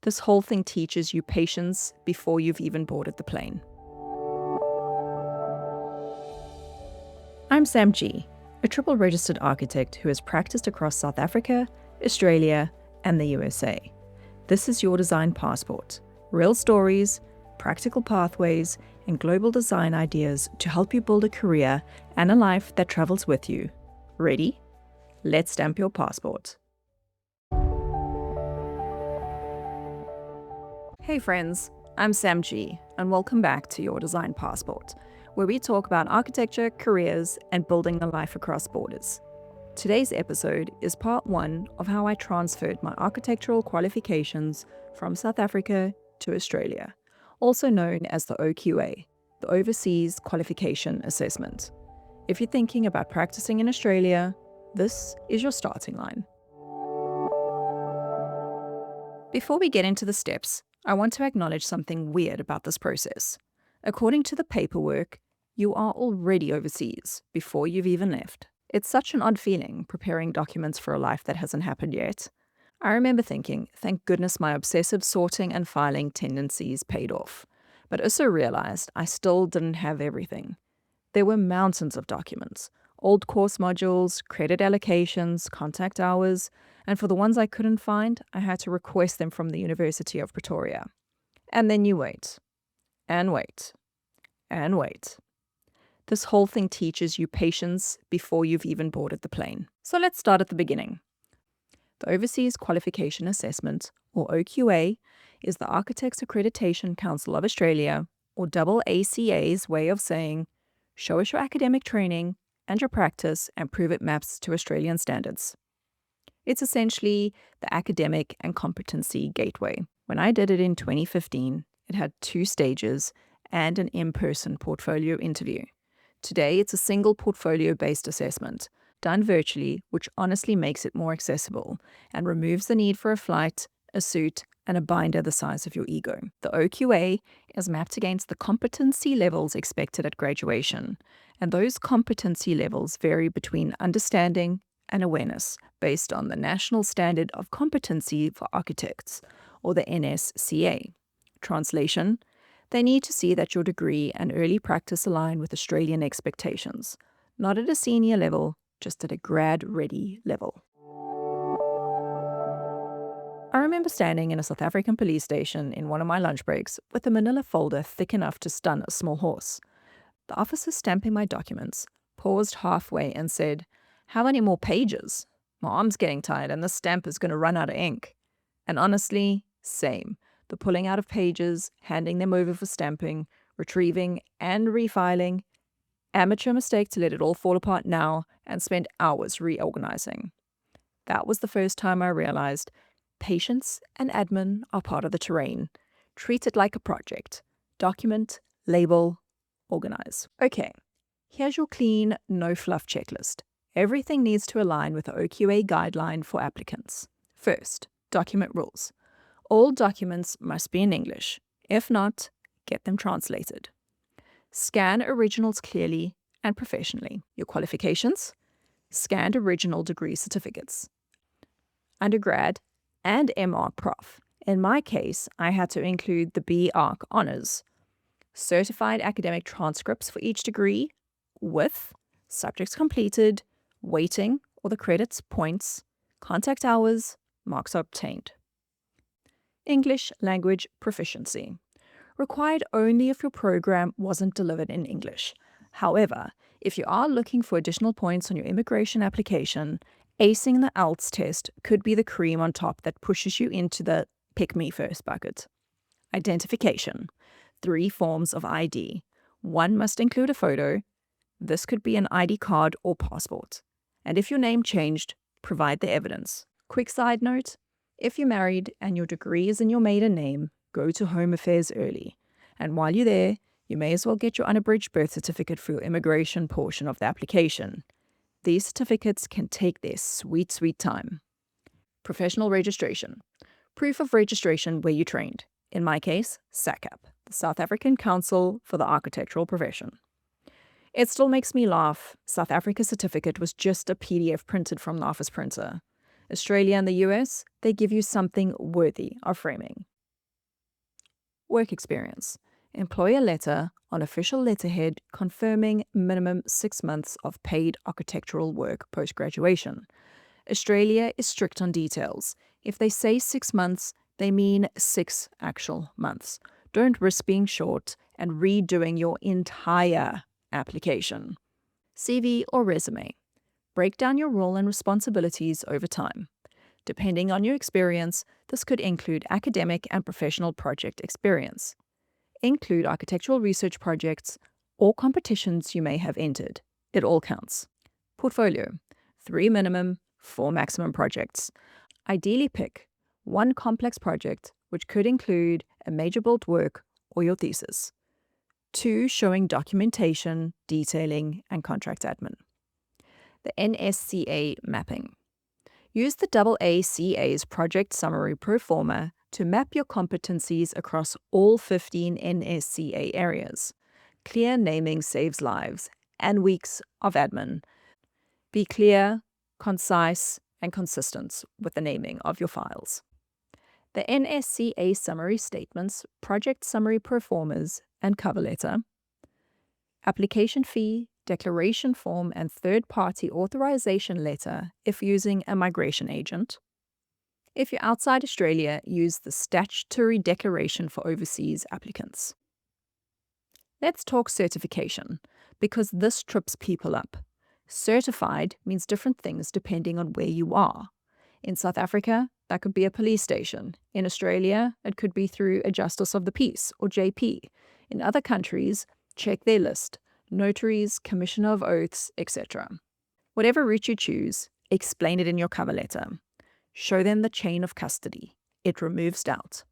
This whole thing teaches you patience before you've even boarded the plane. I'm Sam G, a triple registered architect who has practiced across South Africa, Australia, and the USA. This is your design passport. Real stories, practical pathways, and global design ideas to help you build a career and a life that travels with you. Ready? Let's stamp your passport. Hey friends, I'm Sam G, and welcome back to Your Design Passport, where we talk about architecture, careers, and building a life across borders. Today's episode is part 1 of how I transferred my architectural qualifications from South Africa to Australia, also known as the OQA, the Overseas Qualification Assessment. If you're thinking about practicing in Australia, this is your starting line. Before we get into the steps, I want to acknowledge something weird about this process. According to the paperwork, you are already overseas before you've even left. It's such an odd feeling preparing documents for a life that hasn't happened yet. I remember thinking, thank goodness my obsessive sorting and filing tendencies paid off. But also realized I still didn't have everything. There were mountains of documents, old course modules, credit allocations, contact hours, and for the ones I couldn't find, I had to request them from the University of Pretoria. And then you wait, and wait, and wait. This whole thing teaches you patience before you've even boarded the plane. So let's start at the beginning. The Overseas Qualification Assessment, or OQA, is the Architects Accreditation Council of Australia, or AACA's way of saying, show us your academic training and your practice and prove it maps to Australian standards. It's essentially the academic and competency gateway. When I did it in 2015, it had 2 stages and an in-person portfolio interview. Today, it's a single portfolio-based assessment, done virtually, which honestly makes it more accessible and removes the need for a flight, a suit, and a binder the size of your ego. The OQA is mapped against the competency levels expected at graduation, and those competency levels vary between understanding and awareness based on the National Standard of Competency for Architects, or the NSCA. Translation: they need to see that your degree and early practice align with Australian expectations, not at a senior level, just at a grad-ready level. I remember standing in a South African police station in one of my lunch breaks with a manila folder thick enough to stun a small horse. The officer stamping my documents paused halfway and said, "How many more pages? My arm's getting tired and this stamp is going to run out of ink." And honestly, same. The pulling out of pages, handing them over for stamping, retrieving and refiling. Amateur mistake to let it all fall apart now and spend hours reorganizing. That was the first time I realized patience and admin are part of the terrain. Treat it like a project. Document, label, organize. Okay, here's your clean, no fluff checklist. Everything needs to align with the OQA guideline for applicants. First, document rules. All documents must be in English. If not, get them translated. Scan originals clearly and professionally. Your qualifications? Scanned original degree certificates. Undergrad and MArch Prof. In my case, I had to include the B.Arch Honours. Certified academic transcripts for each degree with subjects completed, weighting or the credits, points, contact hours, marks obtained. English language proficiency. Required only if your program wasn't delivered in English. However, if you are looking for additional points on your immigration application, acing the IELTS test could be the cream on top that pushes you into the pick me first bucket. Identification. 3 forms of ID. 1 must include a photo. This could be an ID card or passport. And if your name changed, provide the evidence. Quick side note, if you're married and your degree is in your maiden name, go to Home Affairs early. And while you're there, you may as well get your unabridged birth certificate for your immigration portion of the application. These certificates can take their sweet, sweet time. Professional registration. Proof of registration where you trained. In my case, SACAP, the South African Council for the Architectural Profession. It still makes me laugh. South Africa's certificate was just a PDF printed from the office printer. Australia and the US, they give you something worthy of framing. work experience. Employer letter on official letterhead confirming minimum 6 months of paid architectural work post-graduation. Australia is strict on details. If they say 6 months, they mean 6 actual months. Don't risk being short and redoing your entire application. CV or resume. Break down your role and responsibilities over time. Depending on your experience, this could include academic and professional project experience. Include architectural research projects or competitions you may have entered. It all counts. Portfolio. 3 minimum, 4 maximum projects. Ideally pick 1 complex project, which could include a major build work or your thesis. 2 showing documentation, detailing, and contract admin. The NSCA mapping. Use the AACA's project summary pro forma to map your competencies across all 15 NSCA areas. Clear naming saves lives and weeks of admin. Be clear, concise, and consistent with the naming of your files. The NSCA summary statements, project summary pro formas, and cover letter. Application fee, declaration form, and third-party authorization letter if using a migration agent. If you're outside Australia, use the statutory declaration for overseas applicants. Let's talk certification, because this trips people up. Certified means different things depending on where you are. In South Africa, that could be a police station. In Australia, it could be through a Justice of the Peace or JP. In other countries, check their list. Notaries, Commissioner of Oaths, etc. Whatever route you choose, explain it in your cover letter. Show them the chain of custody. It removes doubt.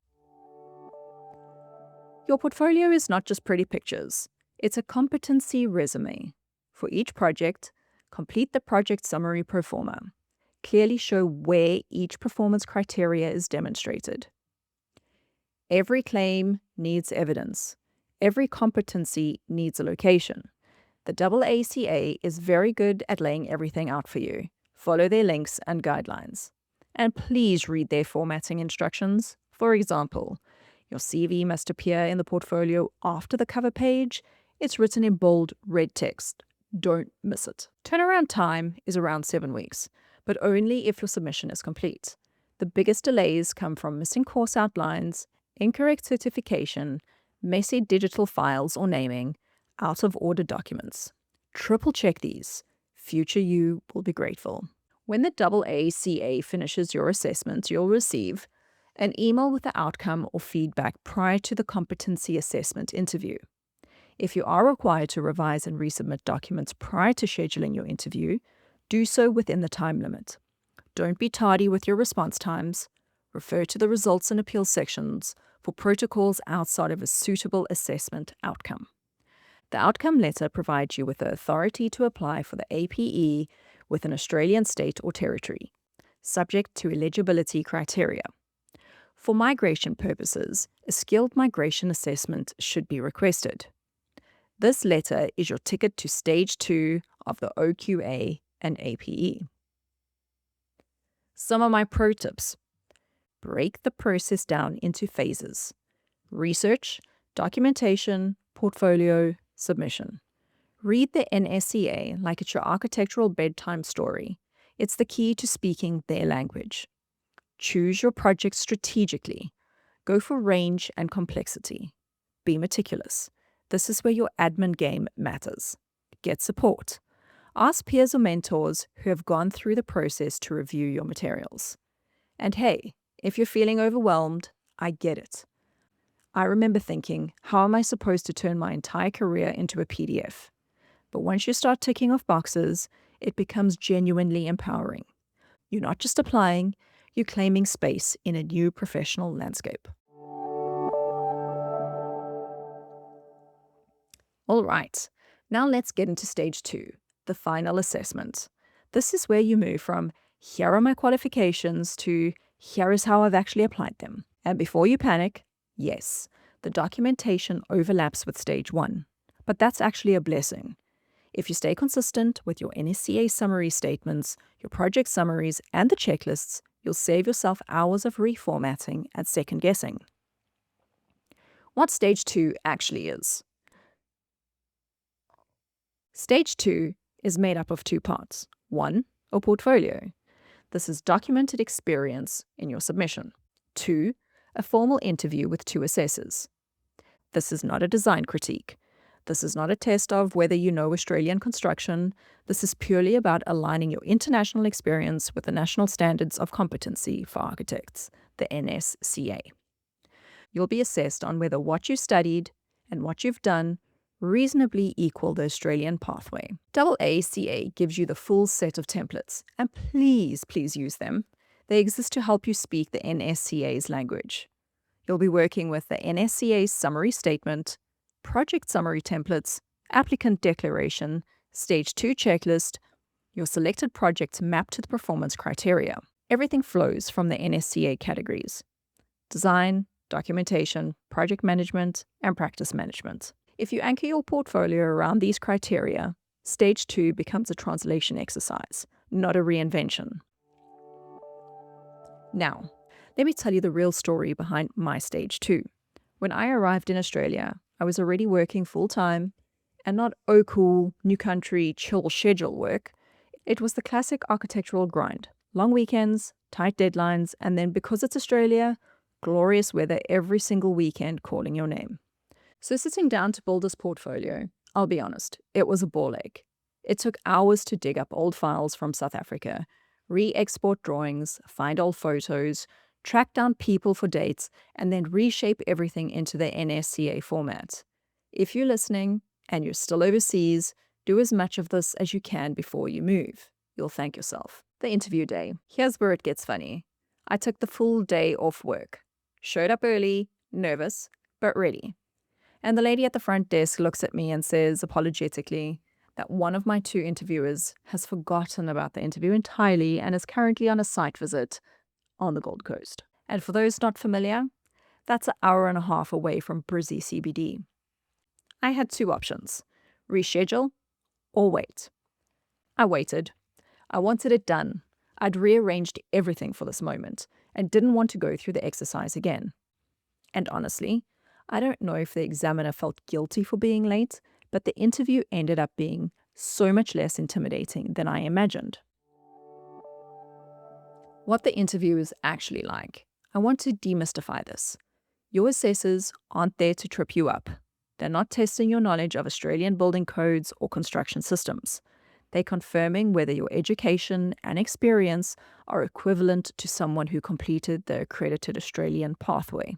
Your portfolio is not just pretty pictures. It's a competency resume. For each project, complete the project summary pro forma. Clearly show where each performance criteria is demonstrated. Every claim needs evidence. Every competency needs a location. The AACA is very good at laying everything out for you. Follow their links and guidelines. And please read their formatting instructions. For example, your CV must appear in the portfolio after the cover page. It's written in bold red text. Don't miss it. Turnaround time is around 7 weeks, but only if your submission is complete. The biggest delays come from missing course outlines, incorrect certification, messy digital files or naming, out of order documents. Triple check these. Future you will be grateful. When the AACA finishes your assessment, you'll receive an email with the outcome or feedback prior to the competency assessment interview. If you are required to revise and resubmit documents prior to scheduling your interview, do so within the time limit. Don't be tardy with your response times. Refer to the results and appeal sections for protocols outside of a suitable assessment outcome. The outcome letter provides you with the authority to apply for the APE with an Australian state or territory, subject to eligibility criteria. For migration purposes, a skilled migration assessment should be requested. This letter is your ticket to Stage 2 of the OQA and APE. Some of my pro tips. Break the process down into phases. Research, documentation, portfolio, submission. Read the NSCA like it's your architectural bedtime story. It's the key to speaking their language. Choose your project strategically. Go for range and complexity. Be meticulous. This is where your admin game matters. Get support. Ask peers or mentors who have gone through the process to review your materials. And hey, if you're feeling overwhelmed, I get it. I remember thinking, how am I supposed to turn my entire career into a PDF? But once you start ticking off boxes, it becomes genuinely empowering. You're not just applying, you're claiming space in a new professional landscape. All right, now let's get into Stage 2, the final assessment. This is where you move from, here are my qualifications, to here is how I've actually applied them. And before you panic, yes, the documentation overlaps with Stage 1, but that's actually a blessing. If you stay consistent with your NSCA summary statements, your project summaries, and the checklists, you'll save yourself hours of reformatting and second guessing. What Stage 2 actually is. Stage 2 is made up of 2 parts. 1, a portfolio. This is documented experience in your submission. 2, a formal interview with 2 assessors. This is not a design critique. This is not a test of whether you know Australian construction. This is purely about aligning your international experience with the National Standards of Competency for Architects, the NSCA. You'll be assessed on whether what you studied and what you've done reasonably equal the Australian pathway. AACA gives you the full set of templates, and please use them. They exist to help you speak the NSCA's language. You'll be working with the NSCA's summary statement, project summary templates, applicant declaration, Stage 2 checklist, your selected projects mapped to the performance criteria. Everything flows from the NSCA categories: design, documentation, project management, and practice management. If you anchor your portfolio around these criteria, Stage 2 becomes a translation exercise, not a reinvention. Now, let me tell you the real story behind my Stage 2. When I arrived in Australia, I was already working full-time, and not cool, new country, chill schedule work. It was the classic architectural grind. Long weekends, tight deadlines, and then because it's Australia, glorious weather every single weekend calling your name. So sitting down to build this portfolio, I'll be honest, it was a ball ache. It took hours to dig up old files from South Africa, re-export drawings, find old photos, track down people for dates, and then reshape everything into the NSCA format. If you're listening and you're still overseas, do as much of this as you can before you move. You'll thank yourself. The interview day. Here's where it gets funny. I took the full day off work. Showed up early, nervous, but ready. And the lady at the front desk looks at me and says apologetically that one of my 2 interviewers has forgotten about the interview entirely and is currently on a site visit on the Gold Coast. And for those not familiar, that's an hour and a half away from Brizzy CBD. I had 2 options: reschedule or wait. I waited. I wanted it done. I'd rearranged everything for this moment and didn't want to go through the exercise again. And honestly, I don't know if the examiner felt guilty for being late, but the interview ended up being so much less intimidating than I imagined. What the interview is actually like. I want to demystify this. Your assessors aren't there to trip you up. They're not testing your knowledge of Australian building codes or construction systems. They're confirming whether your education and experience are equivalent to someone who completed the accredited Australian pathway.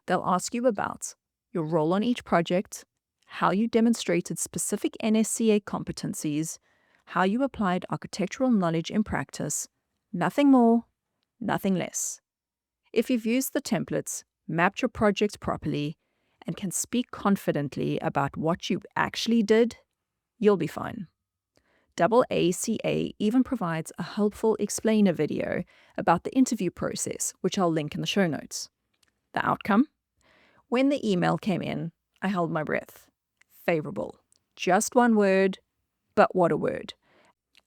They'll ask you about your role on each project, how you demonstrated specific NSCA competencies, how you applied architectural knowledge in practice. Nothing more, nothing less. If you've used the templates, mapped your project properly, and can speak confidently about what you actually did, you'll be fine. AACA even provides a helpful explainer video about the interview process, which I'll link in the show notes. The outcome? When the email came in, I held my breath. Favorable. Just one word, but what a word.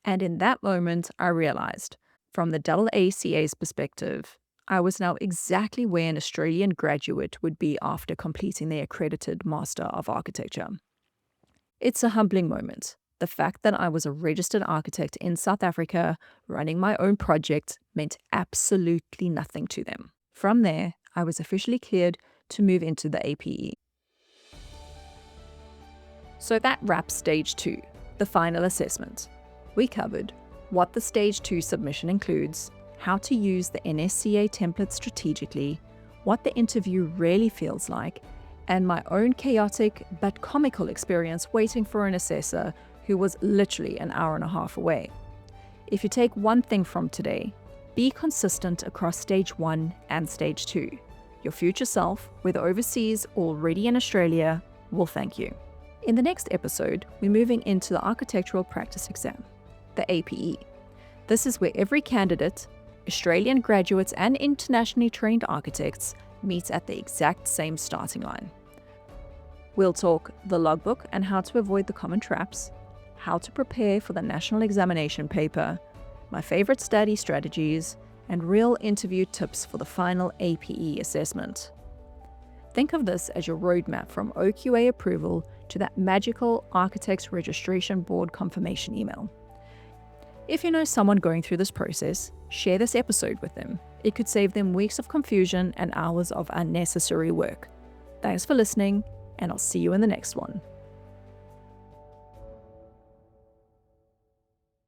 And in that moment, I realized, from the AACA's perspective, I was now exactly where an Australian graduate would be after completing their accredited Master of Architecture. It's a humbling moment. The fact that I was a registered architect in South Africa running my own project meant absolutely nothing to them. From there, I was officially cleared to move into the APE. So that wraps Stage 2, the final assessment. We covered what the Stage 2 submission includes, how to use the NSCA template strategically, what the interview really feels like, and my own chaotic but comical experience waiting for an assessor who was literally an hour and a half away. If you take one thing from today, be consistent across Stage 1 and Stage 2. Your future self, whether overseas or already in Australia, will thank you. In the next episode, we're moving into the Architectural Practice Exam, the APE. This is where every candidate, Australian graduates and internationally trained architects, meet at the exact same starting line. We'll talk the logbook and how to avoid the common traps, how to prepare for the national examination paper, my favorite study strategies, and real interview tips for the final APE assessment. Think of this as your roadmap from OQA approval to that magical Architects Registration Board confirmation email. If you know someone going through this process, share this episode with them. It could save them weeks of confusion and hours of unnecessary work. Thanks for listening, and I'll see you in the next one.